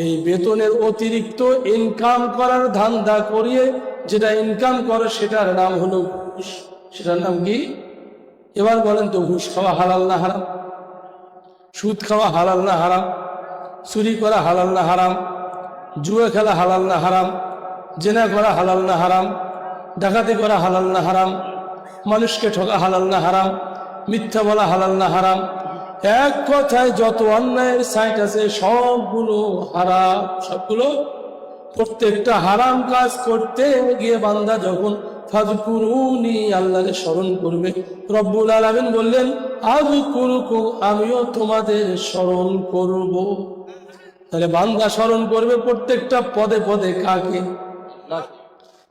এই বেতনের অতিরিক্ত ইনকাম করার ধান্দা করিয়ে যেটা ইনকাম করে সেটার নাম হলো ঘুষ। সেটার নাম কি? এবার বলেন তো, ঘুষ খাওয়া হালাল না হারাম? সুদ খাওয়া হালাল না হারাম? চুরি করা হালাল না হারাম? জুয়া খেলা হালাল না হারাম? জেনা করা হালাল না হারাম? ডাকাতি করা হালাল না হারাম? মানুষকে ঠকা হালাল না হারাম? মিথ্যা বলা হালাল না হারাম? এক কথায় যত অন্যায়ের সাইট আছে সবগুলো হারাম। সবগুলো, প্রত্যেকটা হারাম কাজ করতে গিয়ে বান্দা যখন ফাযকুরুনি, আল্লাহকে স্মরণ করবে, রব্বুল আলামিন বললেন আযকুরুকুম, আমিও তোমাদের স্মরণ করব। তাহলে বান্দা স্মরণ করবে প্রত্যেকটা পদে পদে কাকে?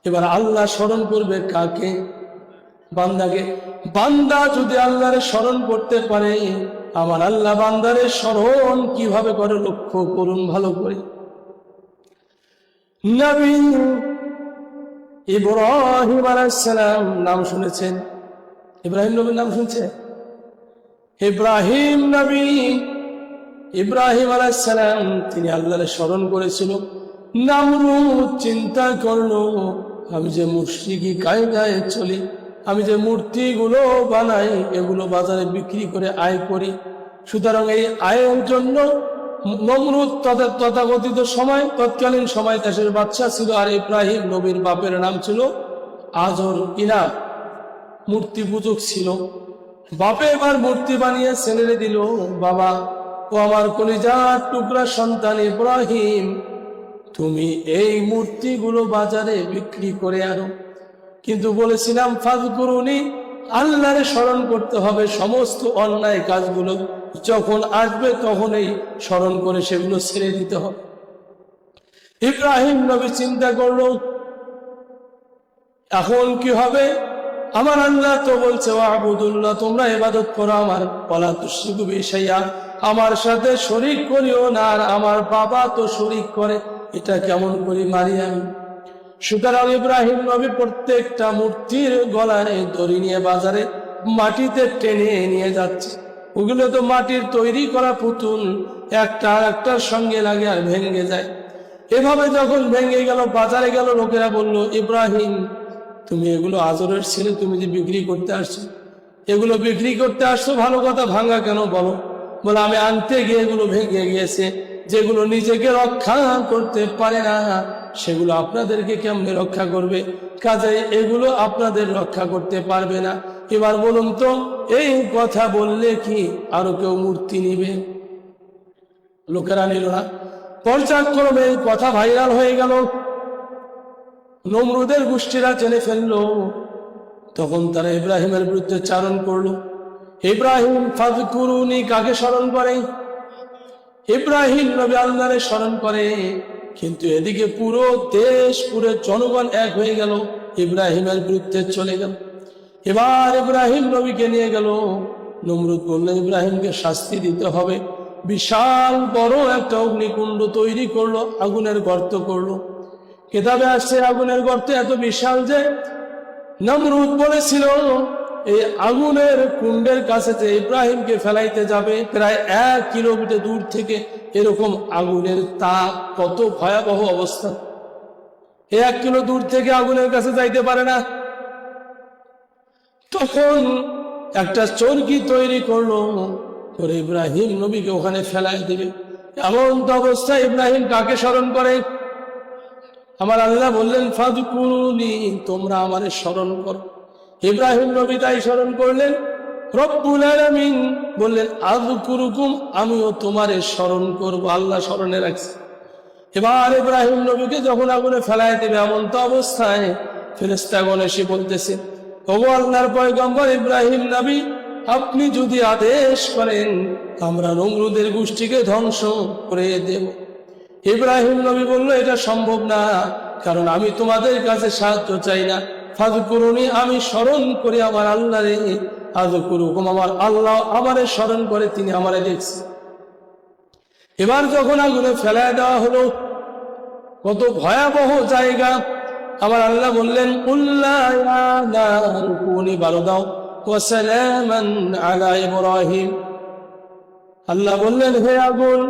এবার আল্লাহ স্মরণ করবে কাকে? বান্দাকে। বান্দা যদি আল্লাহরে স্মরণ করতে পারে, আমার আল্লাহ বান্দারে স্মরণ কিভাবে করে লক্ষ্য করুন ভালো করে। নবী ইব্রাহিম আলাইহিস সালাম নাম শুনেছেন? ইব্রাহিম নবীর নাম শুনছে? ইব্রাহিম নবী, ইব্রাহিম আলাইহিস সালাম তিনি আল্লাহরে স্মরণ করেছিল। নমরুদ চিন্তা করলো, আমি যে মুশরিকি কায়দায় চলি, আমি যে মূর্তিগুলো বানাই, এগুলো বাজারে বিক্রি করে আয় করি, সুতরাং এই আয়ের জন্য নমরুদ তথাকথিত সময়, তৎকালীন সময় দেশের বাদশা ছিল, আর ইব্রাহিম নবীর বাপের নাম ছিল আজর। কিনা মূর্তি পূজক ছিল। বাপে এবার মূর্তি বানিয়ে ছেলেরে দিল, বাবা ও আমার কলিজার টুকরা সন্তান ইব্রাহিম, তুমি এই মূর্তিগুলো বাজারে বিক্রি করে আনো। কিন্তু বলেছিলাম ফাযকুরুনি, আল্লাহরে স্মরণ করতে হবে। সমস্ত অন্যায় কাজগুলো যখন আসবে তখনই স্মরণ করে সেগুলো ছেড়ে দিতে হবে। ইব্রাহিম নবী চিন্তা করলো, এখন কি হবে? আমার আল্লাহ তো বলছে ওয়াবুদুল্লাহ, তোমরা ইবাদত করো আমার, ওয়ালা তুশরিকু বিহি শাইআ, আমার সাথে শরীক করিও না। আর আমার বাবা তো শরীক করে, এটা কেমন করে মারি আমি? সুতরাং ইব্রাহিম নবী প্রত্যেকটা মূর্তির গলায় দড়ি নিয়ে বাজারে মাটিতে টেনে নিয়ে যাচ্ছে। ওগুলো তো মাটির তৈরি করা পুতুল, একটা আর একটার সঙ্গে লাগে আর ভেঙে যায়। এভাবে যখন ভেঙে গেল, বাজারে গেল, লোকেরা বলল, ইব্রাহিম তুমি এগুলো আজরের ছেলে, তুমি যে বিক্রি করতে আসছো, এগুলো বিক্রি করতে আসছো, ভালো কথা, ভাঙা কেন বলো? বলে আমি আনতে গিয়ে এগুলো ভেঙে গিয়েছে। যেগুলো নিজেকে রক্ষা করতে পারে না সেগুলো আপনাদেরকে কেমনে রক্ষা করবে? কাজেই এগুলো আপনাদের রক্ষা করতে পারবে না। এবার বলুন তো, এই কথা বললে কি আরো কেউ মূর্তি নিবে? লোকেরা নিল না। পর্যায়ক্রমে এই কথা ভাইরাল হয়ে গেল, নমরুদের গোষ্ঠীরা জেনে ফেললো। তখন তারা ইব্রাহিমের বিরুদ্ধে চারণ করলো। ইব্রাহিম ফাযকুরুনি কাকে স্মরণ করে? ইব্রাহিম নবী আল্লাহরে স্মরণ করে, কিন্তু এদিকে পুরো দেশ, পুরো জনগণ এক হয়ে গেল, ইব্রাহিমের বিরুদ্ধে চলে গেল। এবার ইব্রাহিম নবীকে নিয়ে গেল। নমরুদ বললেন ইব্রাহিমকে শাস্তি দিতে হবে। বিশাল বড় একটা অগ্নিকুণ্ড তৈরি করলো, আগুনের গর্ত করলো। কিতাবে আসছে আগুনের গর্ত এত বিশাল যে নমরুদ বলেছিল এই আগুনের কুণ্ডের কাছে যে ইব্রাহিমকে ফেলাইতে যাবে, প্রায় 1 কিলোমিটার দূর থেকে এরকম আগুনের তাপ, কত ভয়াবহ অবস্থা। 1 কিলো দূর থেকে আগুনের কাছে যাইতে পারে না। তখন একটা চরকি তৈরি করলো, করে ইব্রাহিম নবীকে ওখানে ফেলাই দিবে। এমন তো অবস্থায় ইব্রাহিম কাকে স্মরণ করে? আমার আল্লাহ বললেন ফাযকুরুনি, তোমরা আমারে স্মরণ করো। ইব্রাহিম নবী তাই স্মরণ করলেন। রব্বুল আলামিন বললেন আযকুরুকুম, আমিও তোমারে স্মরণ করব। আল্লাহ স্মরণে রাখছে। এবার ইব্রাহিম নবীকে যখন আগুনে ফেলায় দেবে, এমন তো অবস্থায় ফেরেশতাগণ এসে বলতেছে, ওগো আল্লাহর পয়গম্বর ইব্রাহিম নবী, আপনি যদি আদেশ করেন আমরা নমরুদের গোষ্ঠীকে ধ্বংস করে দেব। ইব্রাহিম নবী বলল, এটা সম্ভব না, কারণ আমি তোমাদের কাছে সাহায্য চাই না। ফাযকুরুনি, আমি স্মরণ করি আমার আল্লাহরে। আযকুরুকুম, আমার আল্লাহ আমারে স্মরণ করে, তিনি আমারে দেখছে। এবার যখন আগুনে ফেলায় দেওয়া হলো, কত ভয়াবহ জায়গা। আমার আল্লাহ বললেন কুল্লা ইয়া নারু কুনি বারদাও ওয়া সালামান আলা ইব্রাহিম। আল্লাহ বললেন, হে আগুন,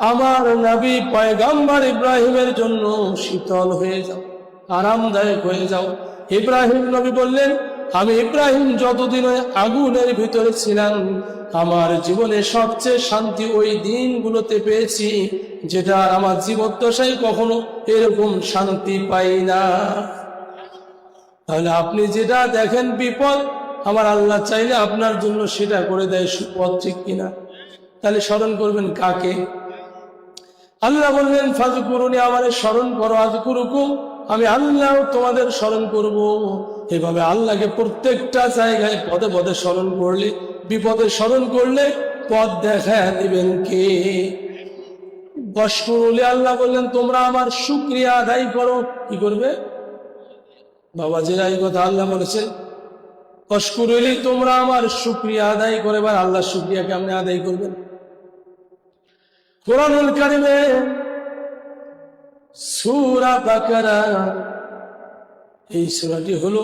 আমার নবী পয়গম্বর ইব্রাহিমের জন্য শীতল হয়ে যাও, আরামদায়ক হয়ে যাও। ইব্রাহিম নবী বললেন, আমি ইব্রাহিম যতদিন ওই আগুনের ভিতরে ছিলাম, আমার জীবনে সবচেয়ে শান্তি ওই দিনগুলোতে পেয়েছি, যেটা আমার জীবদ্দশায় কখনো এরকম শান্তি পাই না। তাহলে আপনি যেটা দেখেন বিপদ, আমার আল্লাহ চাইলে আপনার জন্য সেটা করে দেয় সুপথ, ঠিক কিনা? তাহলে স্মরণ করবেন কাকে? আল্লাহ বললেন, ফাযকুরুনি, আমারে স্মরণ করো, আযকুরুকুম, আমি আল্লাহ তোমাদের স্মরণ করব। এভাবে আল্লাহকে প্রত্যেকটা জায়গায় পদে পদে স্মরণ করলে, বিপদে স্মরণ করলে পথ দেখা দিবেন কে? ওয়াশকুরুলি, আল্লাহ বললেন তোমরা আমার শুকরিয়া আদায় করো। কি করবে বাবাজিরা? এই কথা আল্লাহ বলেছেন, ওয়াশকুরুলি, তোমরা আমার শুকরিয়া আদায় করে। এবার আল্লাহর শুকরিয়া কেমনে আদায় করবেন? কুরআনুল কারীমে সূরা বাকারা, এই সূরাটি হলো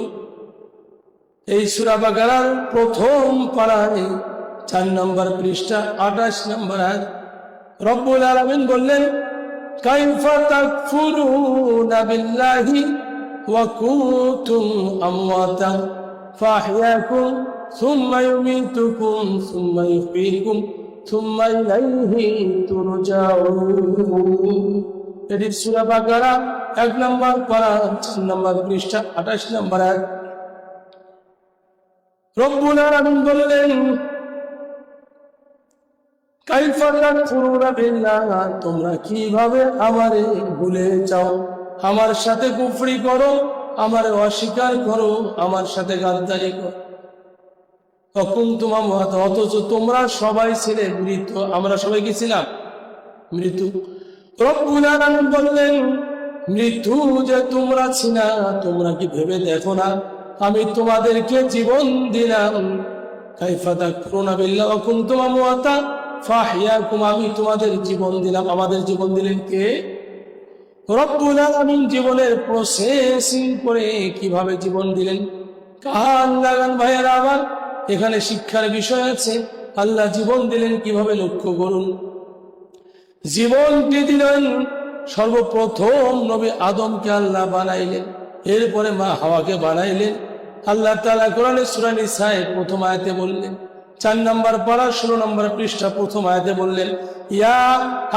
এই সূরা বাকারার প্রথম পারায় 4 নম্বর পৃষ্ঠা 28 নম্বর আয়াত। রব্বুল আলামিন বললেন, কাইফা তাকফুরুনা বিল্লাহি ওয়া কুনতুম আমওয়াতান ফাহইয়াকুম সুম্মা ইউমীতুকুম সুম্মা ইহয়ীকুম সুম্মা ইলাইহি তুরজাউন। এটি সূরা বাকারা 1 নম্বর পারা 4 নম্বর পৃষ্ঠা 28 নম্বর আয়াত। রব্বুল আলামিন বললেন, কাইফা তাকফুরুনা বিল্লাহ, তোমরা কিভাবে আমারে ভুলে যাও, আমার সাথে কুফরি করো, আমারে অস্বীকার করো, আমার সাথে গাদ্দারি করো। অথচ তোমরা সবাই ছিলে মৃত। আমরা সবাই কি ছিলাম? মৃত্যু। রব্বুল আলামিন বললেন, মৃত্যু যে তোমরা ছিলা, তোমরা কি ভেবে দেখো না আমি তোমাদেরকে জীবন দিলাম? কাইফা তাকফুরুনা বিল্লাহ ওয়া কুনতুম আমওয়াতা ফাহইয়াকুম, আমি তোমাদের জীবন দিলাম। আমাদের জীবন দিলেন কে? রব্বুল আলামিন জীবনের প্রসেসিং করে কিভাবে জীবন দিলেন, কান লাগান ভাইয়েরা আমার, এখানে শিক্ষার বিষয় আছে। আল্লাহ জীবন দিলেন কিভাবে লক্ষ্য করুন। জীবনটি দিলেন সর্বপ্রথম নবী আদমকে আল্লাহ বানাইলেন, এরপরে মা হাওয়াকে বানাইলেন। আল্লাহ তাআলা কোরআনে সূরা নিসায় প্রথম আয়াতে বললেন, 4 নম্বর পারা 16 নম্বর পৃষ্ঠা প্রথম আয়াতে বললেন, ইয়া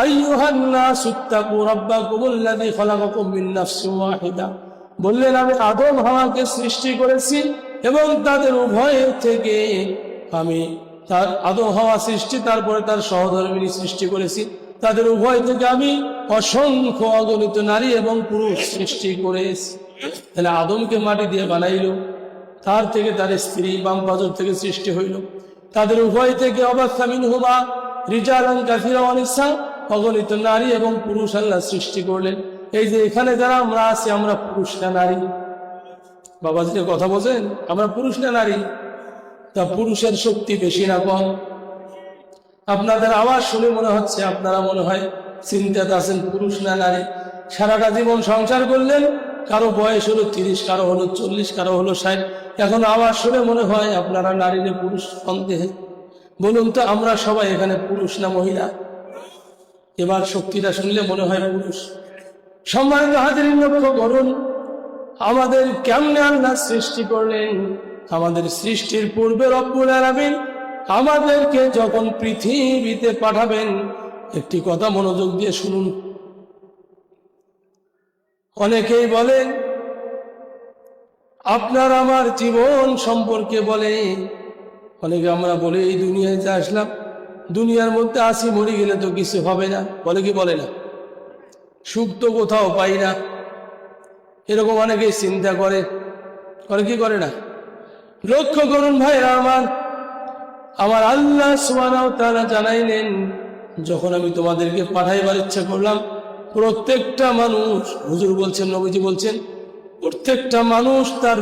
আইয়ুহান নাসু তাকু রাব্বাকুমুল্লাযী খালাকাকুম মিন নাফসিন ওয়াহিদা, বললেন আমি আদম হাওয়াকে সৃষ্টি করেছি এবং তাদের উভয়ের থেকে আমি তার আদম হাওয়া সৃষ্টি, তারপরে তার সহধর্মিণী সৃষ্টি করেছি, তাদের উভয় থেকে আমি অসংখ্য অগণিত নারী এবং পুরুষ সৃষ্টি করেছি। তাহলে আদমকে মাটি দিয়ে বানাইল, তার থেকে তার স্ত্রী বাম পাজর থেকে সৃষ্টি হইল, তাদের উভয় থেকে অবাস্থা মিনহুমা রিজালান কাসীরা ওয়া নিসা, অগণিত নারী এবং পুরুষ আল্লাহ সৃষ্টি করলেন। এই যে এখানে যারা আমরা আছি, আমরা পুরুষ না নারী? বাবাজি কথা বলছেন, আমরা পুরুষ না নারী? তা পুরুষের শক্তি বেশি না কম? আপনাদের আওয়াজ শুনে মনে হচ্ছে আপনারা মনে হয় চিন্তাতে আছেন পুরুষ না নারী। সারাটা জীবন সংসার করলেন, কারো বয়স হলো 30, কারো হলো 40, কারো হলো 60। এখন আওয়াজ শুনে মনে হয় আপনারা নারী না পুরুষ সন্দেহে। বলুন তো আমরা সবাই এখানে পুরুষ না মহিলা? এবার শক্তিটা শুনলে মনে হয় পুরুষ। সম্মানিত হাজিরিন, লক্ষ্য করুন আমাদের কেমনে আল্লাহ সৃষ্টি করলেন। আমাদের সৃষ্টির পূর্বে রব্বুল আলামিন আমাদেরকে যখন পৃথিবীতে পাঠাবেন, একটি কথা মনোযোগ দিয়ে শুনুন। অনেকেই বলেন আপনার আমার জীবন সম্পর্কে বলে, অনেকে আমরা বলে এই দুনিয়ায় যে আসলাম, দুনিয়ার মধ্যে আসি, মরে গেলে তো কিছু হবে না, বলে কি বলে না? সুখ তো কোথাও পাই না, এরকম অনেকেই চিন্তা করে কি করে না? লক্ষ্য করুন ভাইরা আমার আল্লাহ সুবহানাহু ওয়া তাআলা জানাইলেন, যখন আমি তোমাদেরকে পাঠাইবার ইচ্ছা করলাম, প্রত্যেকটা মানুষ, হুজুর বলছেন, নবীজি বলছেন, প্রত্যেকটা মানুষ তার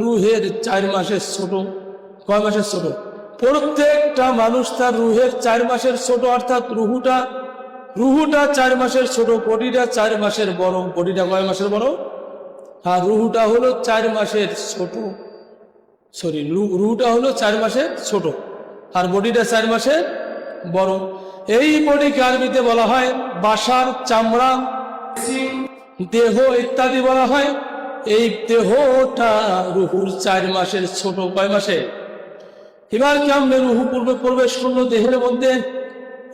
রুহের 4 মাসের ছোট। কয় মাসের ছোট? প্রত্যেকটা মানুষ তার রুহের 4 মাসের ছোট, অর্থাৎ রুহুটা 4 মাসের ছোট, বডিটা 4 মাসের বড়। বডিটা কয় মাসের বড়? আর রুহুটা হলো 4 মাসের ছোট। রুহুটা হলো 4 মাসের ছোট আর বডিটা 4 মাসের বড়। এই বডিকে আরবিতে বলা হয় বাসার, চামড়া, দেহ ইত্যাদি বলা হয়। এই দেহটা রুহুর 4 মাসের ছোট। কয় মাসে? এবার কেমনে রুহু পূর্বে প্রবেশ করলো দেহের মধ্যে?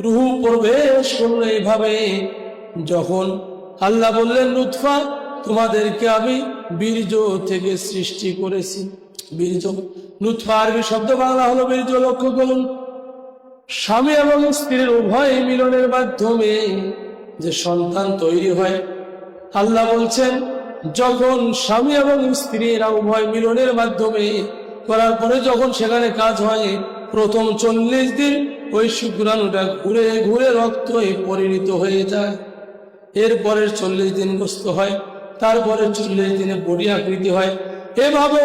রুহু প্রবেশ করলো এইভাবে, যখন আল্লাহ বললেন নুতফা, তোমাদেরকে আমি বীর্য থেকে সৃষ্টি করেছি। বীর্য, নুতফা আরবি শব্দ, বাংলা হলো বীর্য। লক্ষ্য করুন, স্বামী এবং স্ত্রীর উভয় মিলনের মাধ্যমে যে সন্তান তৈরি হয়, আল্লাহ বলছেন যখন স্বামী এবং স্ত্রীরা উভয় মিলনের মাধ্যমে করার পরে যখন সেখানে কাজ হয়, প্রথম 40 দিন ওই শুক্রাণুটা ঘুরে ঘুরে রক্তে পরিণত হয়ে যায়। এরপরের 40 দিন গোস্ত হয়, তারপরে 40 দিনে বডি আকৃতি হয়। এভাবে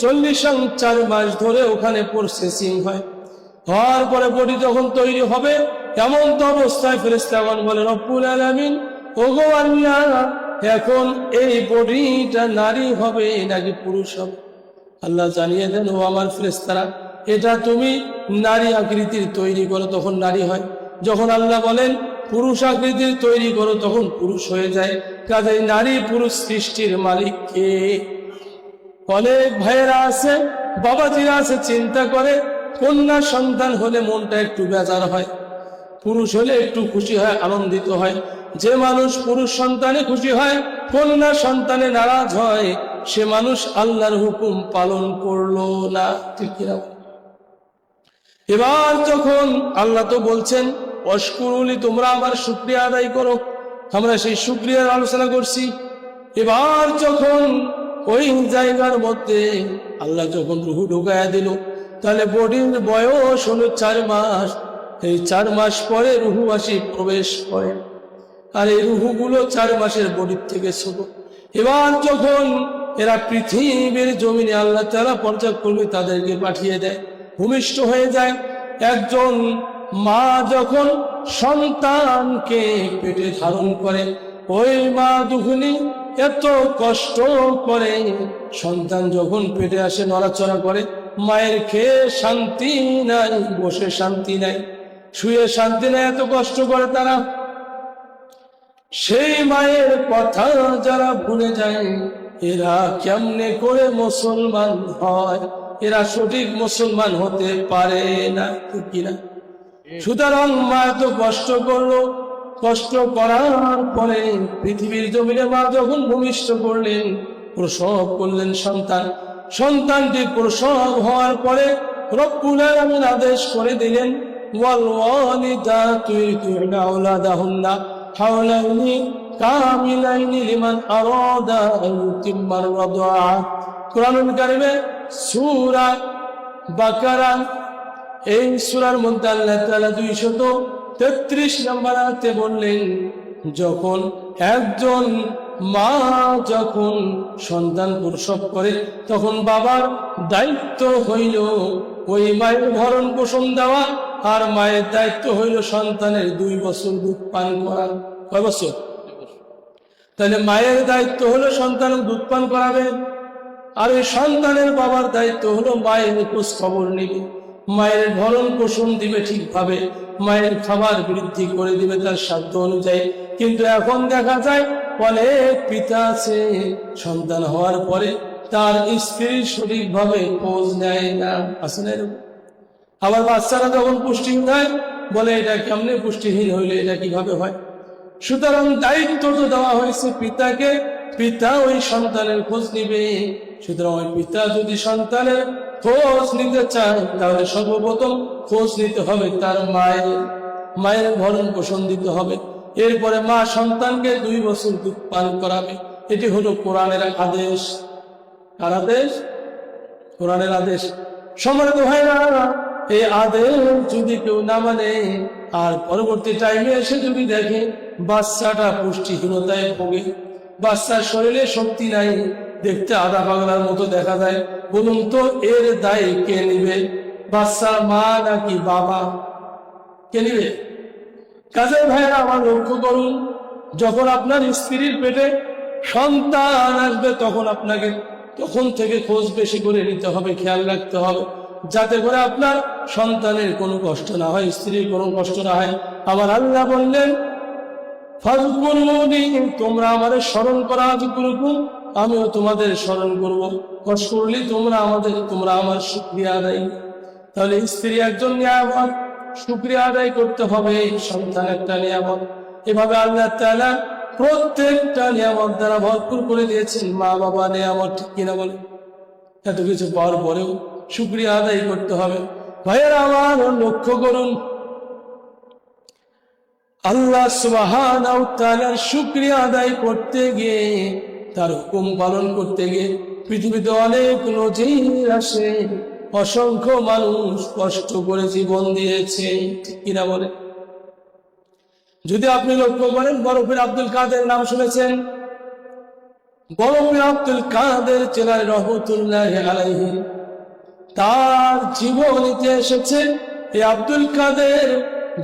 4 মাস ধরে ওখানে প্রসেসিং হয়। হওয়ার পরে বডি যখন তৈরি হবে, এমন তো অবস্থায় ফেরেশতাগণ বলে রব্বুল আলামিন, ওগো আল্লাহ, এখন এই বডিটা নারী হবে নাকি পুরুষ হবে? আল্লাহ জানিয়ে দেন, ও আমার ফেরেশতারা, এটা তুমি নারী আকৃতির তৈরি করো, তখন নারী হয়। যখন আল্লাহ বলেন পুরুষ আকৃতির তৈরি করো, তখন পুরুষ হয়ে যায়। কাজে নারী পুরুষ সৃষ্টির মালিক কে? অনেক ভাইয়েরা আছে, বাবাজিরা আছে, চিন্তা করে কন্যা সন্তান হলে মনটা একটু বেজার হয়, পুরুষ হলে একটু খুশি হয়, আনন্দিত হয়। যে মানুষ পুরুষ সন্তানে খুশি হয়, কন্যা সন্তানে নারাজ হয়, সে মানুষ আল্লাহর হুকুম পালন করলো না। ঠিক কিনা? এবার যখন আল্লাহ তো বলছেন অশকুরুলি, তোমরা আমার শুকরিয়া আদায় করো, আমরা সেই শুকরিয়ার আলোচনা করছি। এবার যখন ওই জায়গার মধ্যে আল্লাহ যখন রুহু ঢুকায়া দিল, তাহলে বডির বয়স হলো 4 মাস। এই 4 মাস পরে রুহু আসি প্রবেশ করে, আর এই রুহুগুলো 4 মাসের বডির থেকে ছোট। এবার যখন এরা পৃথিবীর জমিনে আল্লাহ তাআলা পর্যায়ক্রমে তাদেরকে পাঠিয়ে দেয়, ভূমিষ্ঠ হয়ে যায়। একজন মা যখন সন্তানকে পেটে ধারণ করে, ওই মা দুখুনি এত কষ্ট করে, সন্তান যখন পেটে আসে নড়াচড়া করে, মায়ের খেয়ে শান্তি নাই, বসে শান্তি নাই, শুয়ে শান্তি নাই, এত কষ্ট করে তারা। সেই মায়ের কথা যারা ভুলে যায়, এরা কেমনে করে মুসলমান হয়? এরা সঠিক মুসলমান হতে পারে না, ঠিক কিনা? সুতরাং মা তো কষ্ট করলো, কষ্ট করার পরে পৃথিবীর জমিনে মা যখন ভূমিষ্ঠ করলেন, প্রসব করলেন সন্তান, সন্তানটি প্রসব হওয়ার পরে রব্বুল আলামিন আদেশ করে দিলেন, ওয়াল ওয়ালিদাতু ইরদি'না আওলাদাহুন্না হাওলাইনি কামিলাইনি লিমান আরাদা আন ইউতিম্মার রাদআ। কুরআনুল কারীমে সূরা বাকারা, এই সূরার মধ্যে আল্লাহ তাআলা 233 নম্বর আয়াতে বললেন, যখন একজন মা যখন সন্তান প্রসব করে, তখন বাবার দায়িত্ব হইল ওই মায়ের ভরণ পোষণ দেওয়া, আর মায়ের দায়িত্ব হইল সন্তানের 2 বছর দুধ পান করা। কয় বছর? তাহলে মায়ের দায়িত্ব হলো সন্তানের দুধ পান করাবে, আর ওই সন্তানের বাবার দায়িত্ব হলো মায়ের খোঁজ খবর নিবে, মায়ের ভরণ পোষণ দিবে ঠিকভাবে, মায়ের খাবার বৃদ্ধি করে দিবে তার সাধ্য অনুযায়ী। কিন্তু এখন দেখা যায় অনেক পিতা আছে, সন্তান হওয়ার পরে তার স্ত্রীর সঠিকভাবে খোঁজ নেয় না, আছে না এরকম? আবার বাচ্চারা যখন পুষ্টিহীন হয়, বলে এটা কেমনে পুষ্টিহীন হইলে, এটা কিভাবে হয়? সুতরাং দায়িত্ব তো দেওয়া হয়েছে পিতাকে, পিতা ওই সন্তানের খোঁজ নিবে। সুতরাং ওই পিতা যদি সন্তানের খোঁজ নিতে চায়, তাহলে সর্বপ্রথম খোঁজ নিতে হবে তার মায়ের ভরণ পোষণ দিতে হবে। এরপরে মা সন্তানকে 2 বছর দুধ পান করাবে। এটি হলো কোরআনের আদেশ। কার আদেশ? কোরআনের আদেশ। সম্মানিত ভাইরা, এই আদেশ যদি কেউ না মানে, আর পরবর্তী টাইমে এসে যদি দেখে বাচ্চাটা পুষ্টিহীনতায় ভোগে, বাচ্চার শরীরে শক্তি নাই, দেখতে আধা পাগলার মতো দেখা যায়, বলুন তো এর দায় কে নিবে? বাচ্চার মা নাকি বাবা? কে নিবে? কাজে ভাইরা আমার লক্ষ্য করুন, যখন আপনার স্ত্রীর পেটে সন্তান আসবে, তখন আপনাকে তখন থেকে খোঁজ বেশি করে নিতে হবে, খেয়াল রাখতে হবে। যাতে করে আপনার সন্তানের কোনো কষ্ট না হয়, স্ত্রীর কোনো কষ্ট না হয়। আমার আল্লাহ বললেন, ফাযকুরুনি, তোমরা আমাদের স্মরণ করা, আযকুরকুম, আমিও তোমাদের স্মরণ করব। ওয়াশকুরলি, তোমরা আমার শুকরিয়া আদায়। তাহলে স্ত্রী একজন নিয়ামত, শুকরিয়া আদায় করতে হবে। সন্তান একটা নিয়ামত। এভাবে আল্লাহ তাআলা প্রত্যেকটা নিয়ামত দ্বারা ভরপুর করে দিয়েছেন। মা বাবা নিয়ামত, ঠিক কিনা বলে? এত কিছু পাওয়ার পরেও শুকরিয়া আদায় করতে হবে। ভাইয়েরা আমার, লক্ষ্য করুন, আল্লাহ সুবহানাহু ওয়া তাআলার শুকরিয়া আদায় করতে গিয়ে, তার হুকুম পালন করতে গিয়ে পৃথিবীতে অনেক নজির আসে। অসংখ্য মানুষ কষ্ট করে জীবন দিয়েছে, ঠিক কিনা বলে? যদি আপনি লক্ষ্য করেন, বরফের আব্দুল কাদের নাম শুনেছেন? বরফের আব্দুল কাদের জিলানী রহমাতুল্লাহি আলাইহি, তার জীবনীতে এসেছে এই আব্দুল কাদের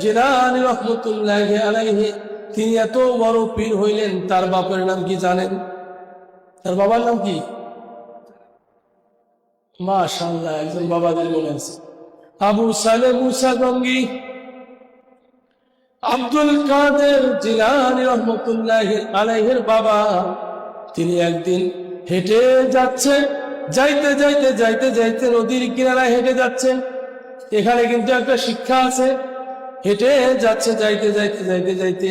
জিলানী রহমাতুল্লাহি আলাইহি তিনি এত বড় পীর হইলেন। তার বাপের নাম কি জানেন? তার বাবার নাম কি? মাশাআল্লাহ, একজন বাবাদের মনে আছে, আবু সালেহ মুসা গঙ্গি। আব্দুল কাদের জিলানী রহমাতুল্লাহি আলাইহির বাবা, তিনি একদিন হেঁটে যাচ্ছে, যাইতে যাইতে যাইতে যাইতে নদীর কিনারায় হেঁটে যাচ্ছেন। এখানে কিন্তু একটা শিক্ষা আছে। হেঁটে যাচ্ছে, যাইতে যাইতে যাইতে যাইতে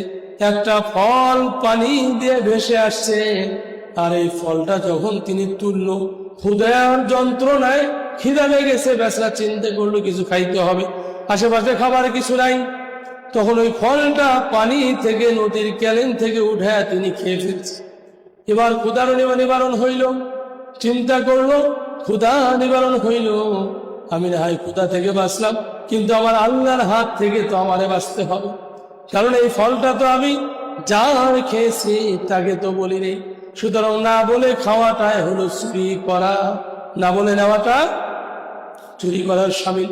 একটা ফল পানি দিয়ে ভেসে আসছে। আর এই ফলটা যখন তিনি তুললো, ক্ষুধার যন্ত্রণায় খিদা লেগে গেছে, বেচারা চিন্তা করলো কিছু খাইতে হবে, আশেপাশে খাবার কিছু নাই। তখন ওই ফলটা পানি থেকে, নদীর ক্যালেন থেকে উঠে তিনি খেয়ে ফেলছে। এবার ক্ষুধার নিবারণ হইল। চিন্তা করলো, ক্ষুধা নিবারণ হইল, আমি না হয় ক্ষুধা থেকে বাঁচলাম, কিন্তু আমার আল্লাহর হাত থেকে তো আমারে বাঁচতে হবে। কারণ এই ফলটা তো আমি যার খেয়েছি তাকে তো বলি নেই। সুতরাং না বলে খাওয়াটাই হলো চুরি করা, না বলে নেওয়াটা চুরি করার শামিল।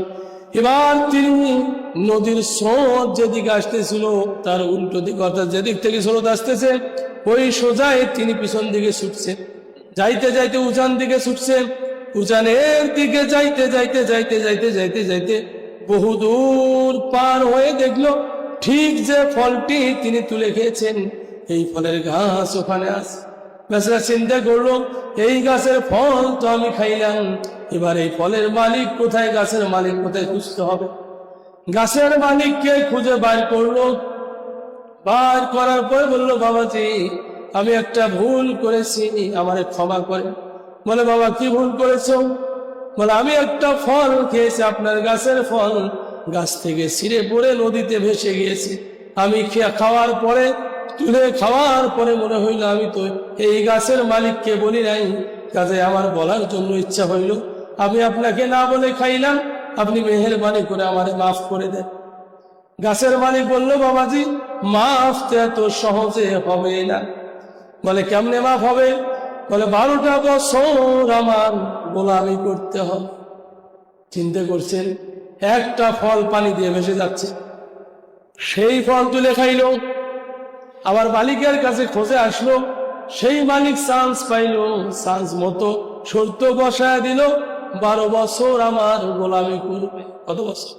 এবার তিনি নদীর স্রোত যেদিকে আসতেছিল তার উল্টো দিকে, অর্থাৎ যেদিক থেকে স্রোত আসতেছে ওই সোজায় তিনি পিছন দিকে ছুটছে। যাইতে যাইতে উজান দিকে ছুটছে। উজানের দিকে যাইতে যাইতে যাইতে যাইতে যাইতে যাইতে বহুদূর পার হয়ে দেখলো ঠিক যে ফলটি তিনি তুলে খেয়েছেন এই ফলের গাছ ওখানে আছে। বেচারা চিন্তা করলো, এই গাছের ফল তো আমি খাইলাম, এবার এই ফলের মালিক কোথায়, গাছের মালিক কোথায় খুঁজতে হবে। গাছের মালিককে খুঁজে বার করলো। বার করার পর বললো, বাবাজি আমি একটা ভুল করেছি, আমারে ক্ষমা করে। বলে, বাবা কি ভুল করেছো? বলে, আমি একটা ফল খেয়েছি, আপনার গাছের ফল, গাছ থেকে ছিঁড়ে পড়ে নদীতে ভেসে গিয়েছে। আমি খাওয়ার পরে, তুলে খাওয়ার পরে মনে হইল আমি তো এই গাছের মালিককে বলি নাই, কাজে আমার বলার জন্য ইচ্ছা হইল, আমি আপনাকে না বলে খাইলাম, আপনি মেহেরবানি করে আমারে মাফ করে দেন। গাছের মালিক বলল, বাবাজি মাফ তো এত সহজে হবে না। বলে, কেমনে মাফ হবে? বলে, 12টা বছর আমার গোলামি করতে হবে। চিন্তা করছেন, একটা ফল পানি দিয়ে ভেসে যাচ্ছে, সেই ফল তুলে খাইল। আবার মালিকের কাছে খোঁজে আসলো, সেই মালিক চান্স পাইল, চান্স মতো শর্ত বসায় দিল, 12 বছর আমার গোলামি করবে। কত বছর?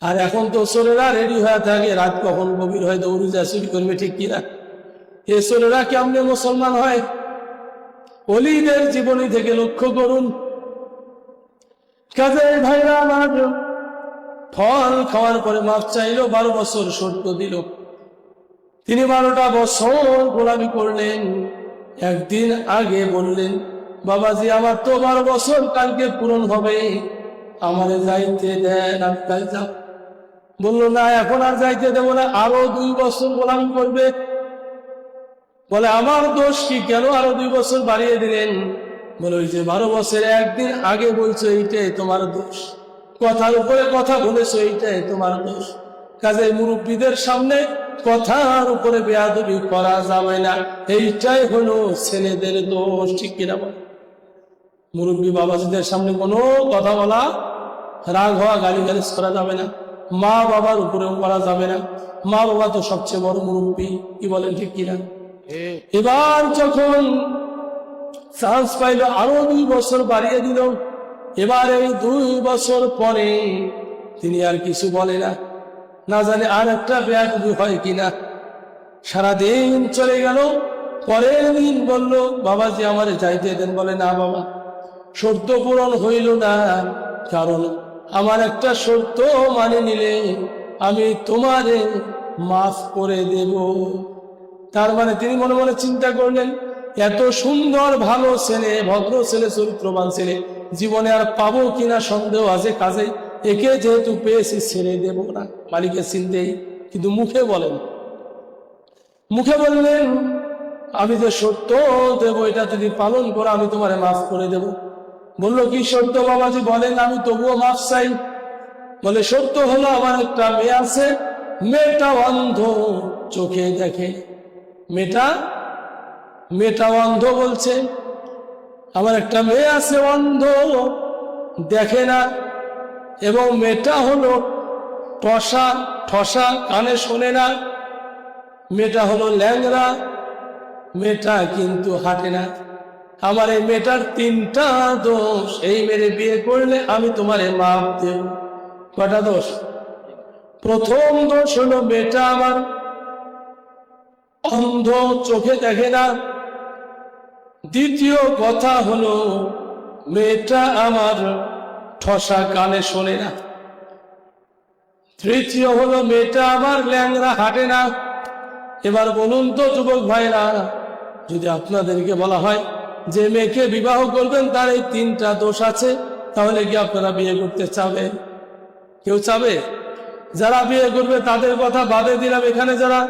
আর এখন তো চোরেরা রেডি হয়ে থাকে, রাত কখন গভীর হয় দৌড়ে যা চুরি করবে, ঠিক কিনা? এ চোরেরা কেমনে মুসলমান হয়? ওলিদের জীবনী থেকে লক্ষ্য করুন। কাজে ভাইরা আমার, ফল খাওয়ার পরে মাফ চাইলো, 12 বছর শর্ত দিল। তিনি 12টা বছর গোলামি করলেন। একদিন আগে বললেন, বাবাজি আমার তো 12 বছর কালকে পূরণ হবে, আমারে যাইতে দেন, আমি কাল যাব। বললো, না এখন আর যাইতে দেবো না, আরো 2 বছর গোলামি করবে। বলে, আমার দোষ কি, কেন আরো 2 বছর বাড়িয়ে দিলেন? বলে, ওই যে 12 বছর একদিন আগে বলছো, এইটাই তোমার দোষ, কথার উপরে কথা বলেছো, এইটাই তোমার দোষ। কাজে মুরব্বীদের সামনে কথার উপরে বেয়াদবি করা যাবে না, এইটাই হলো ছেলেদের দোষ, ঠিক কিনা? মুরব্বী বাবাজিদের সামনে কোনো কথা বলা, রাগ হওয়া, গালিগালিজ করা যাবে না। মা বাবার উপরেও করা যাবে না। মা বাবা তো সবচেয়ে বড় মুরব্বী, কি বলেন, ঠিক কিনা? এবার যখন চান্স পাইল, আরো 2 বছর বাড়িয়ে দিল। এবার এই 2 বছর পরে তিনি আর কিছু বলে না, না জানে আর একটা বেয়াদবি হয় কিনা। সারাদিন চলে গেল। পরের দিন বলল, বাবাজি আমারে যাইতে দেন। বলে, না বাবা, শর্ত পূরণ হইল না, কারণ আমার একটা শর্ত মানে নিলে আমি তোমারে মাফ করে দেব। তার মানে তিনি মনে মনে চিন্তা করলেন, এত সুন্দর ভালো ছেলে, ভদ্র ছেলে, চরিত্রবান ছেলে জীবনে আর পাবো কিনা সন্দেহ আছে, কাজে একে যেহেতু পেয়েছি ছেড়ে দেব না। মালিকের চিন্তেই, কিন্তু মুখে বলেন, মুখে বললেন, আমি যে শর্ত দেব এটা যদি পালন করো আমি তোমারে মাফ করে দেব। বললো, কি শর্ত বাবাজি বলেন, আমি তবুও মাফ চাই। বলে, শর্ত হলো আমার একটা মেয়ে আছে, মেয়েটা অন্ধ, চোখে দেখে। মেয়েটা অন্ধ বলছে, আমার একটা মেয়ে আছে অন্ধ, দেখে না, এবং মেয়েটা হলো ঠসা, কানে শোনে না, মেয়েটা হলো ল্যাংড়া, মেয়েটা কিন্তু হাঁটে না। আমার এই মেয়েটার 3টা দোষ, এই মেয়ে বিয়ে করলে আমি তোমারে মাফ দেব। কটা দোষ? প্রথম দোষ হলো মেয়েটা আমার অন্ধ, চোখে দেখে না। দ্বিতীয় কথা হলো মেয়েটা আমার ঠসা, কানে শোনে না। তৃতীয় হলো মেয়েটা আমার ল্যাংড়া, হাঁটে না। এবার বলুন তো যুবক ভাইরা, যদি আপনাদেরকে বলা হয় যে মেয়েকে বিবাহ করবেন তার এই 3টা দোষ আছে, তাহলে কি আপনারা বিয়ে করতে চাবেন? কেউ চাবে? যারা বিয়ে করবে তাদের কথা বাদে দিলাম, এখানে যারা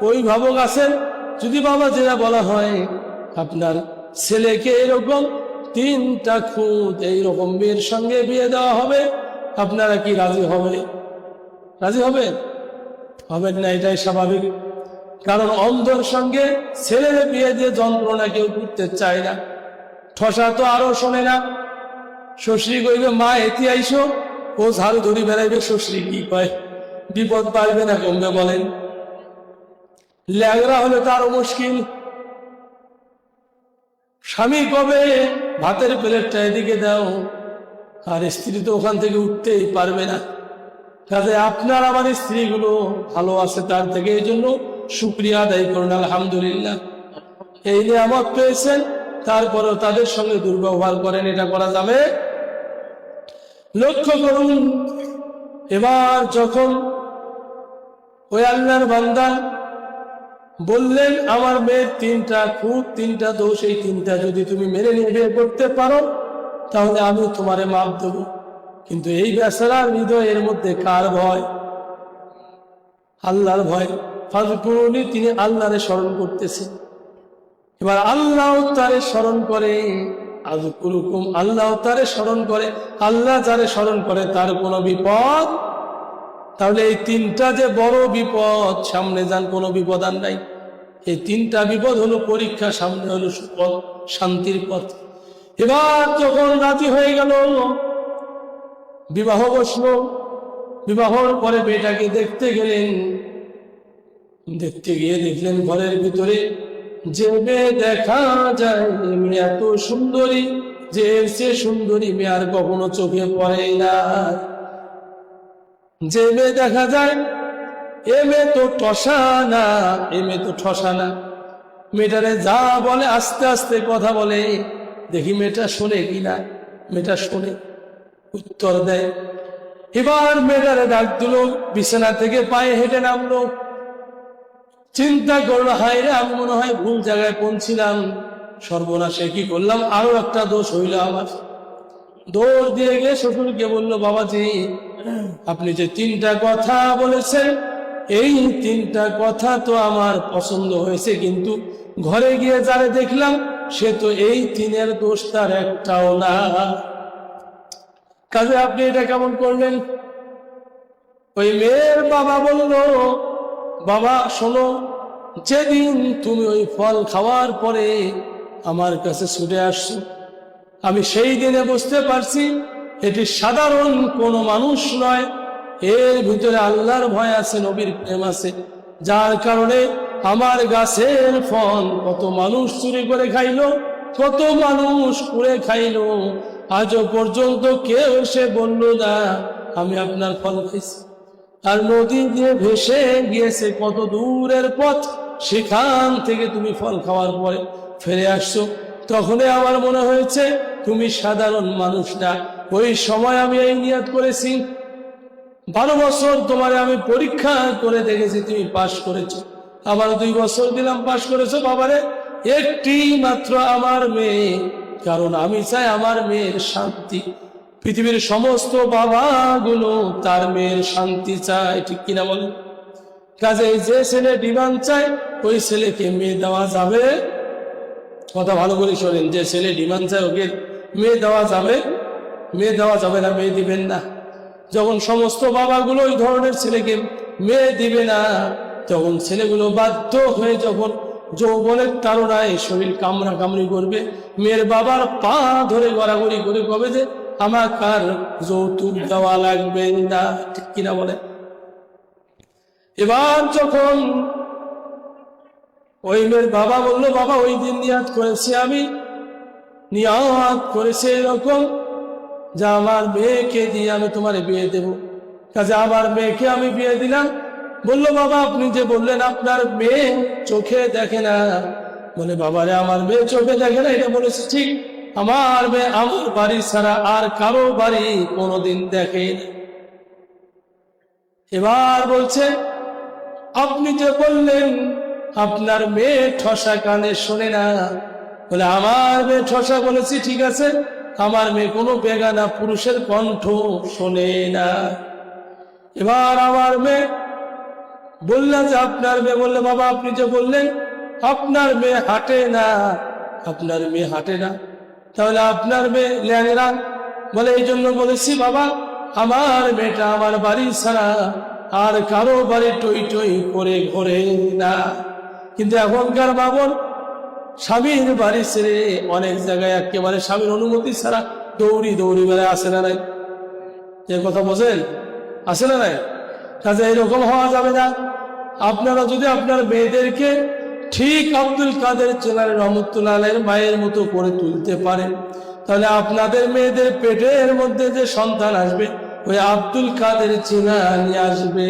অভিভাবক আছেন, যদি বাবা যেটা বলা হয় আপনার ছেলেকে এরকম 3টা খুঁত এইরকম মেয়ের সঙ্গে বিয়ে দেওয়া হবে, আপনারা কি রাজি হবে? রাজি হবেন? হবেন না, এটাই স্বাভাবিক। কারণ অন্ধর সঙ্গে ছেলের বিয়ে দিয়ে যন্ত্রণা কেউ করতে চায় না। ঠসা তো আরো শোনে না। শ্বশুরি কইবে, মা এতি আইসো, ও ঝাড়ু ধরি বেড়াইবে, শ্বশুরি কি কয়, বিপদ পারবে না কমবে বলেন। ল্যাংড়া হলে তো আরো মুশকিল। স্বামী কবে ভাতের প্লেটটা এদিকে দাও, আর স্ত্রী তো ওখান থেকে উঠতেই পারবে না। কাজে আপনার আমার স্ত্রীগুলো ভালো আছে, তার থেকে এই জন্য শুকরিয়া আদায় করুন, আলহামদুলিল্লাহ। এই নিয়ামত পেয়েছেন, তারপরেও তাদের সঙ্গে দুর্ব্যবহার করেন, এটা করা যাবে? লক্ষ্য করুন, এবার যখন ওই আল্লাহর বান্দা বললেন, আমার মেয়ের 3টা খুব 3টা দোষ, এই 3টা যদি তুমি মেনে নিয়ে বিয়ে করতে পারো তাহলে আমি তোমারে মাফ দেব। কিন্তু এই বেচারার হৃদয়ের মধ্যে কার ভয়? আল্লাহর ভয়। ফাজকুরুনি, তিনি আল্লাহরে স্মরণ করতেছেন। এবার আল্লাহ তারে স্মরণ করে, আযকুরুকুম, আল্লাহ তারে স্মরণ করে। আল্লাহ যারে স্মরণ করে তার কোনো বিপদ, তাহলে এই 3টা যে বড় বিপদ, সামনে যান কোনো বিপদ আর নাই। এই 3টা বিপদ হলো পরীক্ষা, সামনে হলো সুপথ, শান্তির পথ। এবার যখন রাজি হয়ে গেল, বিবাহ বসলো। বিবাহর পরে মেয়েটাকে দেখতে গেলেন। দেখতে গিয়ে দেখলেন ঘরের ভিতরে যে মেয়ে দেখা যায়, মেয়ে এত সুন্দরী, যে সে সুন্দরী মেয়ে আর কখনো চোখে পড়ে না। যে মেয়ে দেখা যায়, এ মেয়ে তো ঠসা না, এ মেয়ে তো ঠসা না। মেয়েটারে যা বলে আস্তে আস্তে কথা বলে, দেখি মেয়েটা শোনে কিনা। মেয়েটা শোনে, উত্তর দেয়। এবার মেয়েটারে ডাক দিল, বিছানা থেকে পায়ে হেঁটে নামলো। চিন্তা করলো, হায় রে, আমি মনে হয় ভুল জায়গায় পৌঁছিলাম, সর্বনাশে কি করলাম, আরো একটা দোষ হইল আমার। দৌড় দিয়ে গিয়ে শ্বশুরকে বললো, বাবাজি আপনি যে 3টা কথা বলেছেন, এই 3টা কথা তো আমার পছন্দ হয়েছে, কিন্তু ঘরে গিয়ে যারে দেখলাম সে তো এই 3-এর দোষ তার একটাও না। কাজে আপনি এটা কেমন করলেন? ওই মেয়ের বাবা বলল, বাবা শোনো, যেদিন তুমি ওই ফল খাওয়ার পরে আমার কাছে ছুটে আসছো, আমি সেই দিনে বুঝতে পারছি এটি সাধারণ কোনো মানুষ নয়, এর ভিতরে আল্লাহর ভয় আছে, নবীর প্রেম আছে, যার কারণে আমার গাছের ফল কত মানুষ চুরি করে খাইলো, কত মানুষ কুড়ে খাইলো, আজও পর্যন্ত কেউ এসে বলল না আমি আপনার ফল খাইছি। আর নদী দিয়ে ভেসে গিয়েছে কত দূরের পথ, সেখান থেকে তুমি ফল খাওয়ার পরে ফিরে আসছো, তখনই আমার মনে হয়েছে তুমি সাধারণ মানুষ না। ওই সময় আমি এই নিয়ত করেছি, 12 বছর তোমারে আমি পরীক্ষা করে দেখেছি, তুমি পাশ করেছো। আবার 2 বছর দিলাম, পাশ করেছো। বাবারে একটি মাত্র আমার মেয়ে, কারণ আমি চাই আমার মেয়ের শান্তি। পৃথিবীর সমস্ত বাবাগুলো তার মেয়ের শান্তি চায়, ঠিক কিনা বলেন? কাজে যে ছেলে ডিমান্ড চায় ওই ছেলেকে মেয়ে দেওয়া যাবে? কথা ভালো করে শোনেন, যে ছেলে ডিমান্ড চায় ওকে মেয়ে দেওয়া যাবে? মেয়ে দেওয়া যাবে না, মেয়ে দিবেন না। যখন সমস্ত বাবাগুলো ওই ধরনের ছেলেকে মেয়ে দিবে না, তখন ছেলেগুলো বাধ্য হয়ে যখন যৌবনের তাড়নায় শরীর কামড়া কামড়ি করবে, মেয়ের বাবার পা ধরে গড়াগড়ি করে কবে যে আমার কার যৌতুক দেওয়া লাগবে না, ঠিক কিনা বলে? এবার যখন ওই মেয়ের বাবা বলল, বাবা ওই দিন নিয়াত করেছি, আমি নিয়াত করেছি এরকম যে আমার মেয়েকে দিয়ে আমি তোমার বিয়ে দেব। কাজে আমার মেয়েকে আমি বিয়ে দিলাম। বললো, বাবা আপনি যে বললেন আপনার মেয়ে চোখে দেখে না। বলে, বাবারে আমার মেয়ে চোখে দেখে না, এটা বলেছি ঠিক। আমার মেয়ে আমার বাড়ি ছাড়া আর কারো বাড়ি কোনোদিন দেখে না। এবার বলছে, আপনি যে বললেন আপনার মেয়ে ঠসা কানে শোনে না। বলে, আমার মেয়ে ঠসা বলেছি ঠিক আছে, আমার মেয়ে কোনো বেগানা পুরুষের কণ্ঠ শোনে না। এবার আমার মেয়ে বললেন যে আপনার মেয়ে। বললে, বাবা আপনি যে বললেন আপনার মেয়ে হাঁটে না, আপনার মেয়ে হাঁটে না, তাহলে আপনার মেয়ে ল্যাংড়া। বলে, এই জন্য বলেছি বাবা আমার মেয়েটা আমার বাড়ি ছাড়া আর কারো বাড়ি টই টই করে ঘোরে না। কিন্তু এখনকার বাবন স্বামীর বাড়ি ছেড়ে অনেক জায়গায় একেবারে স্বামীর অনুমতি ছাড়া দৌড়ি দৌড়ি বেড়ায়, আসে না নাই? যে কথা বোঝেন, আসে না নাই? কাজে এরকম হওয়া যাবে না। আপনারা যদি আপনার মেয়েদেরকে ঠিক আব্দুল কাদের জিলানী রহমতুল্লাহ আলাইহির মায়ের মতো করে তুলতে পারেন, তাহলে আপনাদের মেয়েদের পেটের মধ্যে যে সন্তান আসবে ওই আব্দুল কাদের জিলানী আসবে।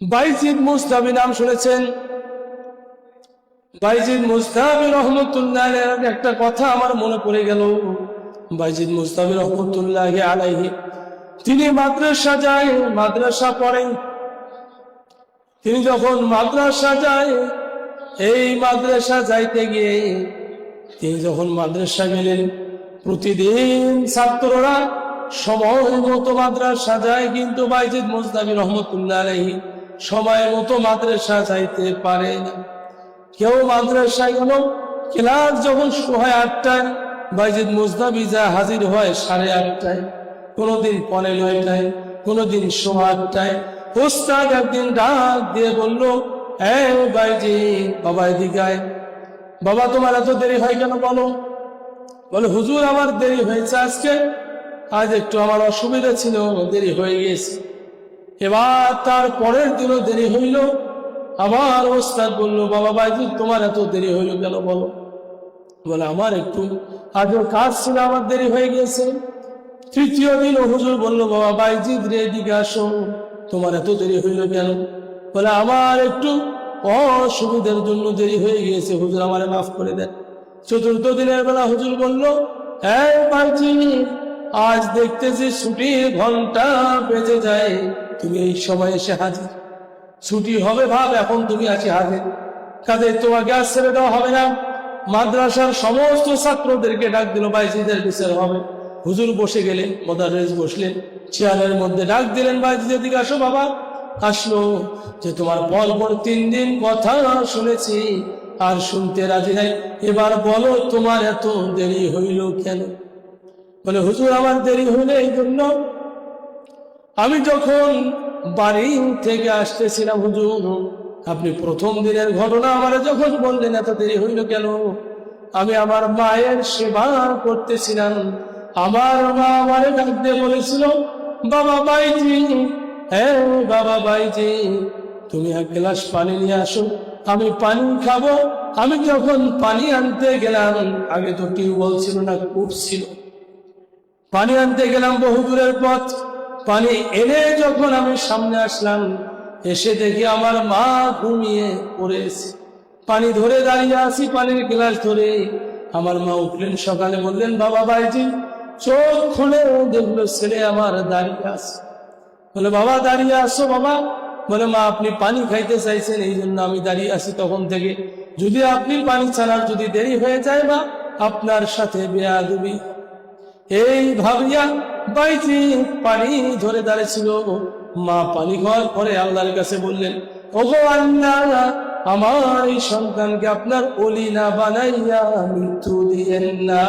বাইজিদ মুস্তাবি নাম শুনেছেন? বাইজিদ মুস্তাবি রহমতুল্লাহ আলাইহির একটা কথা আমার মনে পড়ে গেল। বাইজিদ মুস্তাবি রহমতুল্লাহ আলাইহি তিনি মাদ্রাসা যায়, মাদ্রাসা পড়েন। তিনি যখন মাদ্রাসা যায়, এই মাদ্রাসা যাইতে গিয়ে তিনি যখন মাদ্রাসা গেলেন, প্রতিদিন ছাত্ররা সময় মতো মাদ্রাসা যায়, কিন্তু বাইজিদ মুস্তাবি রহমতুল্লাহ আলাইহি সময় মতো মাদ্রাসা যাইতে পারে না। কেউ মাদ্রাসায় গেল, ক্লাস যখন হয় 8টায়, বাইজিদ মুস্তাবি যা হাজির হয় 8:30টায়, কোনদিন 9:45টায়, কোনদিন 8:15টায়। উস্তাদ একদিন ডাক দিয়ে বলল, এই বাইজিদ, বাবা এদিকে আয়। বাবা তোমার এত দেরি হয় কেন বলো? বলে, হুজুর আমার দেরি হয়েছে আজকে, আজ একটু আমার অসুবিধা ছিল, দেরি হয়ে গিয়েছে। এবার তার পরের দিনও দেরি হইল। আবার ওস্তাদ বলল, বাবা বাইজিদ তোমার এত দেরি হইল কেন বলো? বলে, আমার একটু আজও কাজ ছিল, আমার দেরি হয়ে গিয়েছে। তৃতীয় দিন হুজুর বলল, বাবা বাইজিদ রে এদিকে আসো, তোমার এত দেরি হইল কেন? বলে, আমার একটু অসুবিধার জন্য দেরি হয়ে গিয়েছে, হুজুর আমারে মাফ করে দেন। চতুর্থ দিনের বেলা হুজুর বলল, এই বাইজিদ, আজ দেখতেছি ছুটির ঘন্টা বেজে যায়, তুমি এই সময় এসে হাজির। ছুটি হবে ভাব, এখন তুমি আছি হাজির, কাজে তোমাকে আজ ছেড়ে দেওয়া হবে না। মাদ্রাসার সমস্ত ছাত্রদেরকে ডাক দিল, বাইজিদের বিচার হবে। হুজুর বসে গেলেন, মোদাররেস বসলেন চেয়ারের মধ্যে, ডাক দিলেন, বাইজিদের দিকে আসো। বাবা আসলো, যে তোমার পরপর 3 দিন কথা শুনেছি আর শুনতে রাজি নাই, এবার বলো তোমার এত দেরি হইল কেন? বলে, হুজুর আমার দেরি হইল এই জন্য, আমি যখন বাড়ি থেকে আসতেছিলাম হুজুর, আপনি প্রথম দিনের ঘটনা আমার যখন বললেন এত দেরি হইল কেন, আমি আমার মায়ের সেবা করতেছিলাম। আমার মা আমারে ডাক দিয়ে বলেছিল, বাবা বাইজি, হ্যাঁ বাবা বাইজি, তুমি 1 গ্লাস পানি নিয়ে আসো, আমি পানি খাবো আমি যখন পানি আনতে গেলাম, আগে তো টিউবওয়েল ছিল না, কূপ ছিল, পানি আনতে গেলাম বহু দূরের পথ, পানি এনে যখন আমি সামনে আসলাম, এসে দেখি আমার মা ঘুমিয়ে পড়েছে। পানি ধরে দাঁড়িয়ে আছি, পানির গ্লাস ধরে। আমার মা উঠলেন সকালে, বললেন বাবা বাইজি, চোখ খুলে দেখলো ছেলে আমার দাঁড়িয়ে আছে। বলে বাবা দাঁড়িয়ে আসো বাবা। বলে মা আপনি পানি খাইতে চাইছেন, এই জন্য আমি দাঁড়িয়ে আছি তখন থেকে। যদি আপনি পানি ছাড়ার যদি দেরি হয়ে যায় বা আপনার সাথে বেয়াদবি। এই ভাবিয়া বাইজি পানি ধরে দাঁড়িয়েছিল। মা পানি খাওয়ার পরে আল্লাহর কাছে বললেন, ওগো আল্লাহ, আমার এই সন্তানকে আপনার ওলি না বানাইয়া মৃত্যু দিয়েন না।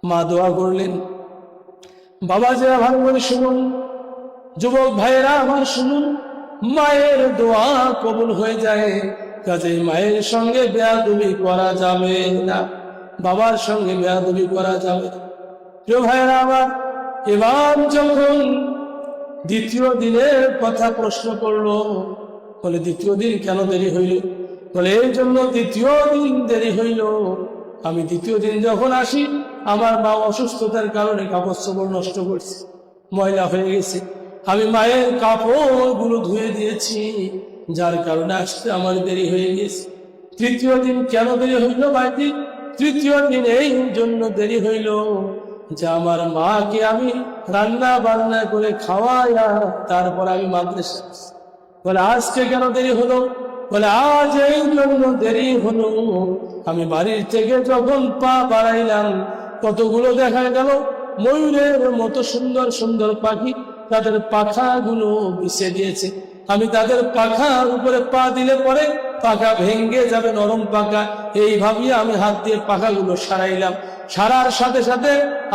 মা দোয়া করলেন। বাবা যে ভালো করে শুনুন, যুবক ভাইয়েরা আমার শুনুন, মায়ের দোয়া কবুল হয়ে যায়, কাজেই মায়ের সঙ্গে বেয়াদবি করা যাবে না, বাবার সঙ্গে বেয়াদবি করা যাবে। প্রিয় ভাইয়েরা আমার, এবার যখন দ্বিতীয় দিনের কথা প্রশ্ন করলো, বলে দ্বিতীয় দিন কেন দেরি হইল? বলে এই জন্য দ্বিতীয় দিন দেরি হইল, আমি দ্বিতীয় দিন যখন আসি, আমার মা অসুস্থতার কারণে কাপড় চোপড় নষ্ট করছে, ময়লা হয়ে গেছে। আমি মায়ের কাপড়গুলো ধুয়ে দিয়েছি, যার কারণে আসতে আমার দেরি হয়ে গেছে। তৃতীয় দিন কেন দেরি হইল ভাইজি? তৃতীয় দিন এই জন্য দেরি হইল যে আমার মাকে আমি রান্না বান্না করে খাওয়াইয়া তারপর আমি মাদ্রাসা। বলে আজকে কেন দেরি হলো? বলে আজ এই জন্য দেরি হলো, আমি বাড়ির থেকে যখন পা বাড়াইলাম, কতগুলো দেখা গেল ময়ূরের মতো সুন্দর সুন্দর পাখি তাদের পাখাগুলো বিছে দিয়েছে। আমি তাদের পাখার উপরে পা দিলে পরে পাখা ভেঙ্গে যাবে, নরম পাখা, এই ভাবিয়ে আমি হাত দিয়ে পাখাগুলো সারাইলাম। সারার সাথে সাথে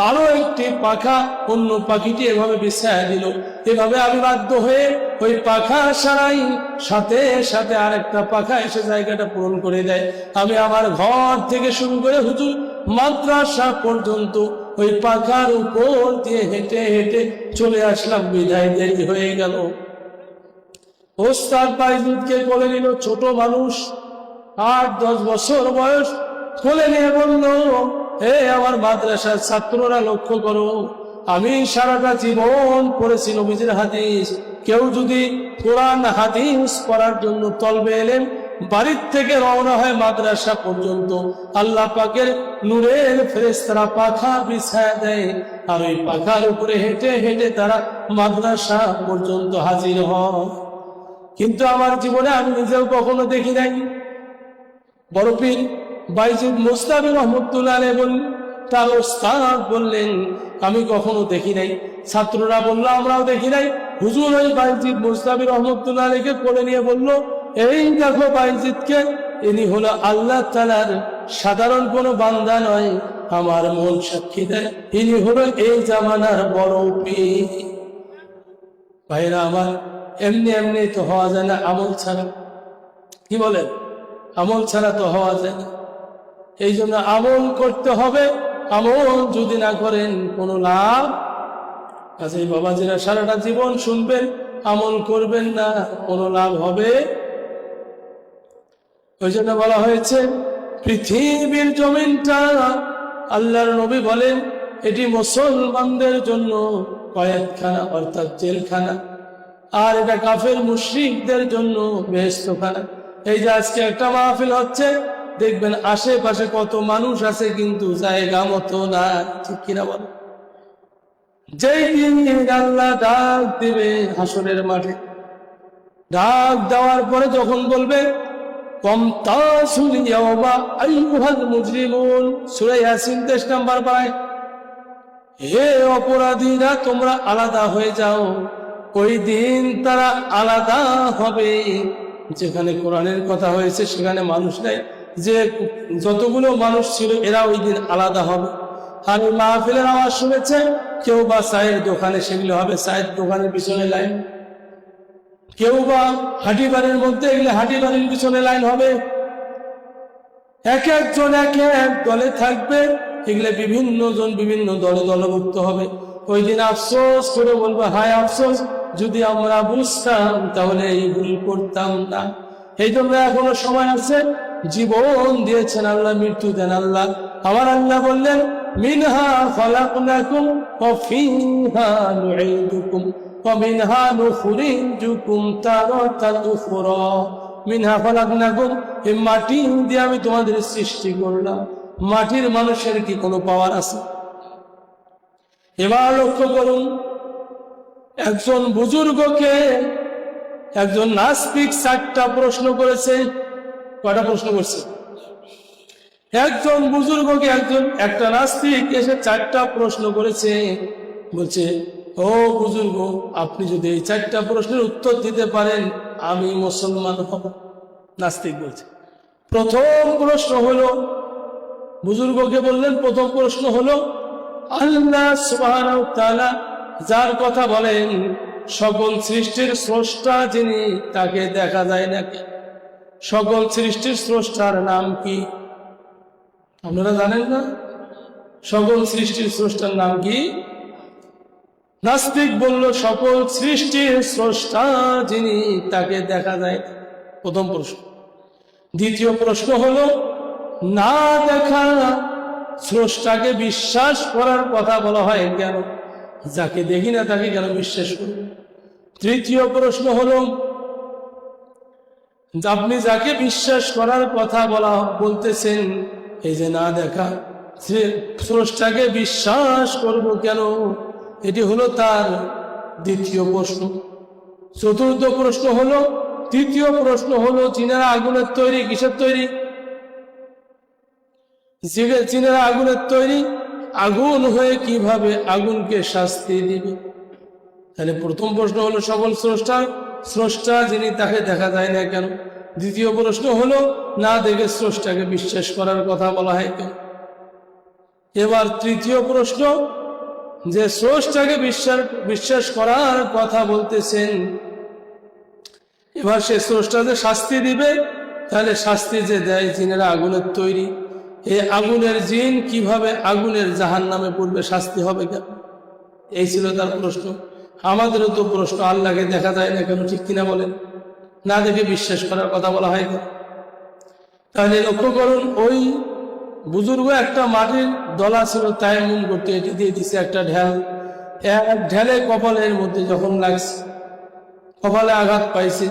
আরো একটি পাখা অন্য পাখিটি এভাবে বিছায়া দিল। এভাবে আমি বাধ্য হয়ে ওই পাখা সারাই, সাথে সাথে আরেকটা পাখা এসে জায়গাটা পূরণ করে দেয়। আমি আমার ঘর থেকে শুরু করে হুজুর মাদ্রাসা পর্যন্ত ওই পাখার উপর দিয়ে হেঁটে হেঁটে চলে আসলাম, বিদায় দেরি হয়ে গেল। ওস্তাদ বাইজিদকে কোলে নিল, ছোট মানুষ, 8-10 বছর বয়স, কোলে নিয়ে বলল, হে আমার মাদ্রাসার ছাত্ররা লক্ষ্য করো, আমি সারাটা জীবন পড়েছি নবীজির হাদিস। কেউ যদি কোরআন হাদিস পড়ার জন্য তলবে এলেন, বাড়ির থেকে রওনা হয় মাদ্রাসা পর্যন্ত, আল্লাহ পাকের নূরের ফেরেশতারা পাখা বিছায়া দেয়, আর ওই পাখার উপরে হেঁটে হেঁটে তারা মাদ্রাসা পর্যন্ত হাজির হয়। কিন্তু আমার জীবনে আমি নিজেও কখনো দেখি নাই। বড় পীর বাইজিদ মুস্তাবি রহমতুল্লাহ আলাইহি বললেন, তার ওস্তাদ বললেন, আমি কখনো দেখি নাই। ছাত্ররা বলল, আমরাও দেখি নাই। হুজুর ওই বাইজিদ মুস্তাবি রহমতুল্লাহ আলাইহিকে কোলে নিয়ে বলল, এই দেখো বাইজিদকে, ইনি হলো আল্লাহ তাআলার সাধারণ কোনো বান্দা নয়, আমার মন সাক্ষী দেয়, ইনি হলো এই জামানার বড় পীর। ভাইরা আমার, এমনি এমনি তো হওয়া যায় না আমল ছাড়া। কি বলেন? আমল ছাড়া তো হওয়া যায় না। এই জন্য আমল করতে হবে। আমল যদি না করেন কোনো লাভ আছে। বাবাজিরা সারাটা জীবন শুনবেন, আমল করবেন না, কোনো লাভ হবে? ওই জন্য বলা হয়েছে পৃথিবীর জমিনটা, আল্লাহর নবী বলেন, এটি মুসলমানদের জন্য কয়েদখানা অর্থাৎ জেলখানা, আর এটা কাফের মুশরিকদের জন্য বেহেশতখানা। এই যে আজকে একটা মাহফিল হচ্ছে, দেখবেন আশেপাশে কত মানুষ আছে, কিন্তু জায়গা মতো না, ঠিক কিনা বল? যেই দিন আল্লাহ ডাক দিবে হাসরের মাঠে, ডাক দেওয়ার পরে যখন বলবে কমতাসুল ইয়াওমা আইয়ুহাল মুজরিমুন, সূরা ইয়াসিন 23 নম্বর পারায়, হে অপরাধীরা তোমরা আলাদা হয়ে যাও। ওই দিন তারা আলাদা হবে। যেখানে কোরআনের কথা হয়েছে সেখানে মানুষ নাই, যে যতগুলো মানুষ ছিল এরা ওই দিন আলাদা হবে। আর ওই মাহফিলের আওয়াজ শুনেছে কেউ বা চায়ের দোকানে, সেগুলো হবে চায়ের দোকানের পিছনে লাইন, কেউ বা হাঁটি বাড়ির মধ্যে এগুলো হাঁটি বাড়ির পিছনে লাইন হবে। এক একজন এক এক দলে থাকবে, এগুলো বিভিন্ন জন বিভিন্ন দলে দলভুক্ত হবে। ওই দিন আফসোস করে বলবো, হায় আফসোস, যদি আমরা বুঝতাম তাহলে এই ভুল করতাম না। এই জন্য এখনো সময় আছে, জীবন দিয়েছেন আল্লাহ, মৃত্যু দেন আল্লাহ। আমার আল্লাহ বললেন মিনহা খলাকনাকুম ওয়া ফিহা নুঈদুকুম ওয়া মিনহা নুখরিজুকুম তারাতান উখরা। মিনহা খলাকনাকুম, এই মাটি দিয়ে আমি তোমাদের সৃষ্টি করলাম। মাটির মানুষের কি কোনো পাওয়ার আছে? এবার লক্ষ্য করুন, একজন বুজুর্গকে একজন নাস্তিক 4টা প্রশ্ন করেছে। কয়টা প্রশ্ন করছে? একজন বুজুর্গকে একটা নাস্তিক এসে 4টা প্রশ্ন করেছে। বলছে, ও বুজুর্গ, আপনি যদি এই 4টা প্রশ্নের উত্তর দিতে পারেন আমি মুসলমান হব। নাস্তিক বলছে। প্রথম প্রশ্ন হলো, বুজুর্গকে বললেন, প্রথম প্রশ্ন হলো আল্লাহ সুবহানাহু ওয়া তাআলা যার কথা বলেন সকল সৃষ্টির স্রষ্টা যিনি, তাকে দেখা যায় নাকি? সকল সৃষ্টির স্রষ্টার নাম কি? আপনারা জানেন না? সকল সৃষ্টির স্রষ্টার নাম কি? নাস্তিক বলল সকল সৃষ্টির স্রষ্টা যিনি, তাকে দেখা যায়। প্রথম প্রশ্ন। দ্বিতীয় প্রশ্ন হলো না দেখা স্রষ্টাকে বিশ্বাস করার কথা বলা হয় কেন? যাকে দেখি না তাকে কেন বিশ্বাস করব? তৃতীয় প্রশ্ন হলো আপনি যাকে বিশ্বাস করার কথা বলতেছেন, এই যে না দেখা স্রষ্টাকে বিশ্বাস করব কেন? এটি হলো তার দ্বিতীয় প্রশ্ন। চতুর্থ প্রশ্ন হলো, তৃতীয় প্রশ্ন হলো চীনারা আগুনের তৈরি, কিসের তৈরি? চীনারা আগুনের তৈরি, আগুন হয়ে কিভাবে আগুনকে শাস্তি দিবে? তাহলে প্রথম প্রশ্ন হলো সকল স্রষ্টা যিনি, তাকে দেখা যায় না কেন? দ্বিতীয় প্রশ্ন হলো না দেখে স্রষ্টাকে বিশ্বাস করার কথা বলা হয় কেন? এবার তৃতীয় প্রশ্ন, যে স্রষ্টাকে বিশ্বাস করার কথা বলতেছেন, এবার সে স্রষ্টা যে শাস্তি দিবে, তাহলে শাস্তি যে দেয় জিনেরা আগুনের তৈরি, এই আগুনের জিন কিভাবে আগুনের জাহান্নামে পড়বে, শাস্তি হবে কেন? এই ছিল তার প্রশ্ন। আমাদেরও তো প্রশ্ন, আল্লাহকে দেখা যায় না কেন? ঠিক কিনা বলেন? না দেখে বিশ্বাস করার কথা বলা হয় কেন? তাহলে লক্ষ্য করুন, ওই বুজুর্গ একটা মাটির দলা ছিল, তায়াম্মুম করতে এটি দিয়ে দিছে একটা ঢেল। এক ঢেলে কপালের মধ্যে যখন লাগছে, কপালে আঘাত পাইছে,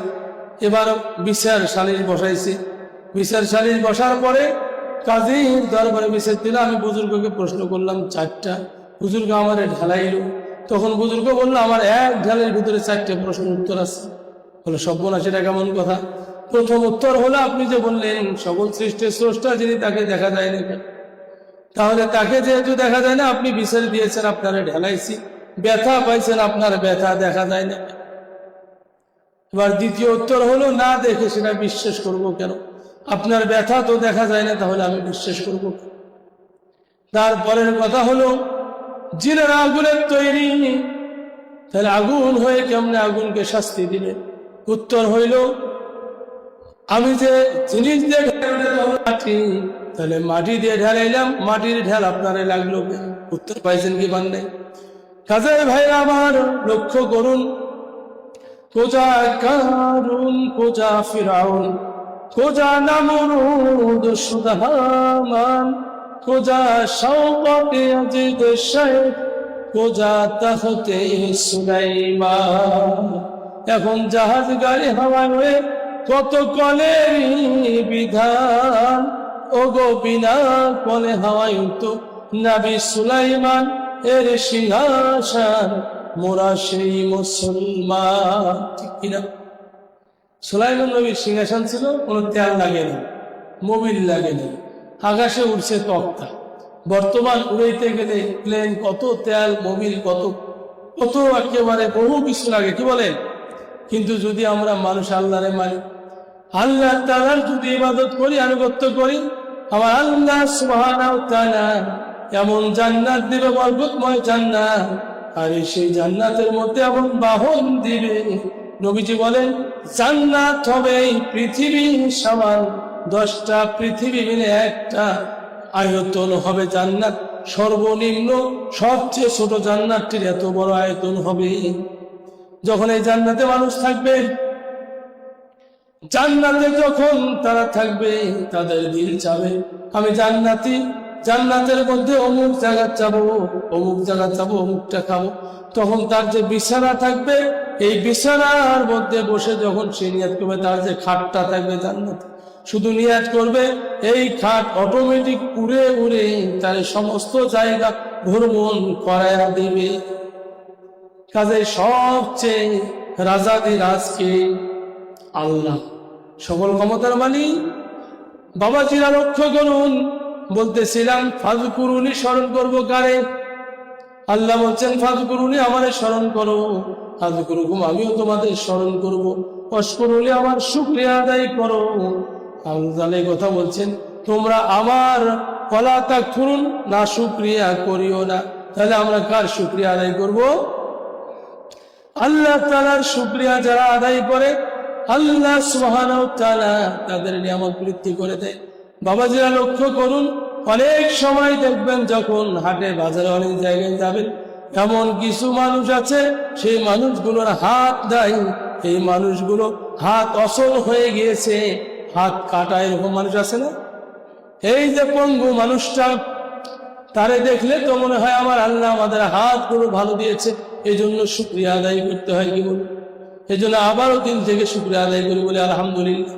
এবার বিচার সালিশ বসাইছে। বিচার সালিশ বসার পরে কাজীর দরবারে বিচার দিল। আমি বুজুর্গকে প্রশ্ন করলাম 4টা, বুজুর্গ আমার ঢেলাইল। তখন বুজুর্গ বললো আমার এক ঢেলের ভিতরে 4টে প্রশ্ন উত্তর আছে। বলে সর্বনাশ, এটা কেমন কথা? প্রথম উত্তর হলো আপনি যে বললেন সকল সৃষ্টির স্রষ্টা যিনি, তাকে দেখা যায় না কেন? তাহলে তাকে যেহেতু দেখা যায় না, আপনি বিচার দিয়েছেন আপনারা ঢেলাইছি, ব্যথা পাইছেন, আপনার ব্যথা দেখা যায় না। এবার দ্বিতীয় উত্তর হলো না দেখে সেটা বিশ্বাস করব কেন? আপনার ব্যথা তো দেখা যায় না, তাহলে আমি বিশ্বাস করব। তারপরের কথা হলো জিনেরা আগুনের তৈরি, তাহলে আগুন হয়ে কেমনে আগুনকে শাস্তি দিলে? উত্তর হইল আমি যে জিনিস দিয়ে মাটি, তাহলে মাটি দিয়ে ঢেলাইলাম, মাটির ঢেল আপনারে লাগলো কেন? উত্তর পাইছেন কি পান নাই? কাজে ভাই আমার লক্ষ্য করুন, কোজা কারুন, কোজা ফিরাউন, কোজা নামরুদ সুদামান, কোজা শওকতে আজিদ শেখ, কোজা তখতে সুলাইমান। এখন জাহাজ গাড়ি হাওয়ায় কত কলেরই বিধান, ওগো বিনা কলে হাওয়ায় তো নবী সুলাইমান এর সিংহাসন, মোরা সেই মুসলমান। ঠিক কিনা? সুলাইমান নবীর সিংহাসন ছিল, কোনো তেল লাগে না, মোবিল লাগে না, আকাশে উঠছে তক্তা। বর্তমান উড়াইতে গেলে প্লেন, কত তেল, মোবিল, কত কত একেবারে বহু কিছু লাগে, কি বলেন? কিন্তু যদি আমরা মানুষ আল্লাহরে মানি, আল্লাহ তাআলার যদি ইবাদত করি, আনুগত্য করি, আমার আল্লাহ সুবহানাহু ওয়া তাআলা এমন জান্নাত দিবে, বরকতময় জান্নাত, আর সেই জান্নাতের মধ্যে এমন বাহন দিবে। নবীজি বলেন জান্নাত হবে পৃথিবী সমান, 10টা পৃথিবী মিলে একটা আয়তন হবে জান্নাত। সর্বনিম্ন সবচেয়ে ছোট জান্নাতটির এত বড় আয়তন হবে। যখন এই জান্নাতে মানুষ থাকবে, জান্নাতে যখন তারা থাকবে তাদের দিল চাবে আমি জান্নাতি, জান্নাতের মধ্যে অমুক জায়গা চাবো, অমুক জায়গা চাবো, অমুকটা খাবো। তখন তার যে বিছানা থাকবে, এই বিছানার মধ্যে বসে যখন সে নিয়াত করবে, তার যে খাটটা থাকবে জান্নাতে, শুধু নিয়াত করবে, এই খাট অটোমেটিক উড়ে উড়ে তার সমস্ত জায়গা ভ্রমণ করায়া দিবে। কাজে সবচেয়ে রাজাদিরাজকে আল্লাহ, সকল ক্ষমতার মালিক। বাবাজিরা লক্ষ্য করুন, বলতেছিলাম ফাযকুরুনি, স্মরণ করবো কারে? আল্লাহ বলছেন ফাযকুরুনি, আমারে স্মরণ করো, আযকুরুকুম, আমিও তোমাদের স্মরণ করব, ওয়াশকুরুলি, আমার শুকরিয়া আদায় করো। আল্লাহ এই কথা বলছেন, তোমরা আমার ওয়ালা তাকফুরুন, না শুকরিয়া করিও না। তাহলে আমরা কার শুকরিয়া আদায় করব? আল্লাহ তাআলার শুকরিয়া যারা আদায় করে, আল্লাহ সুবহানাহু ওয়া তাআলা তাদের নিয়ামত বৃদ্ধি করে দেয়। বাবাজিরা লক্ষ্য করুন, অনেক সময় দেখবেন যখন হাটে বাজারে অনেক জায়গায় যাবেন, এমন কিছু মানুষ আছে, সেই মানুষগুলোর হাত নাই, এই মানুষগুলো হাত অচল হয়ে গিয়েছে, হাত কাটা, এরকম মানুষ আছে না? এই যে পঙ্গু মানুষটা, তারে দেখলে তো মনে হয় আমার আল্লাহ আমাদের হাতগুলো ভালো দিয়েছে, এই জন্য শুকরিয়া আদায় করতে হয়। কি বলুন? এই জন্য আবারও দিন থেকে শুকরিয়া আদায় করি, বলে আলহামদুলিল্লাহ।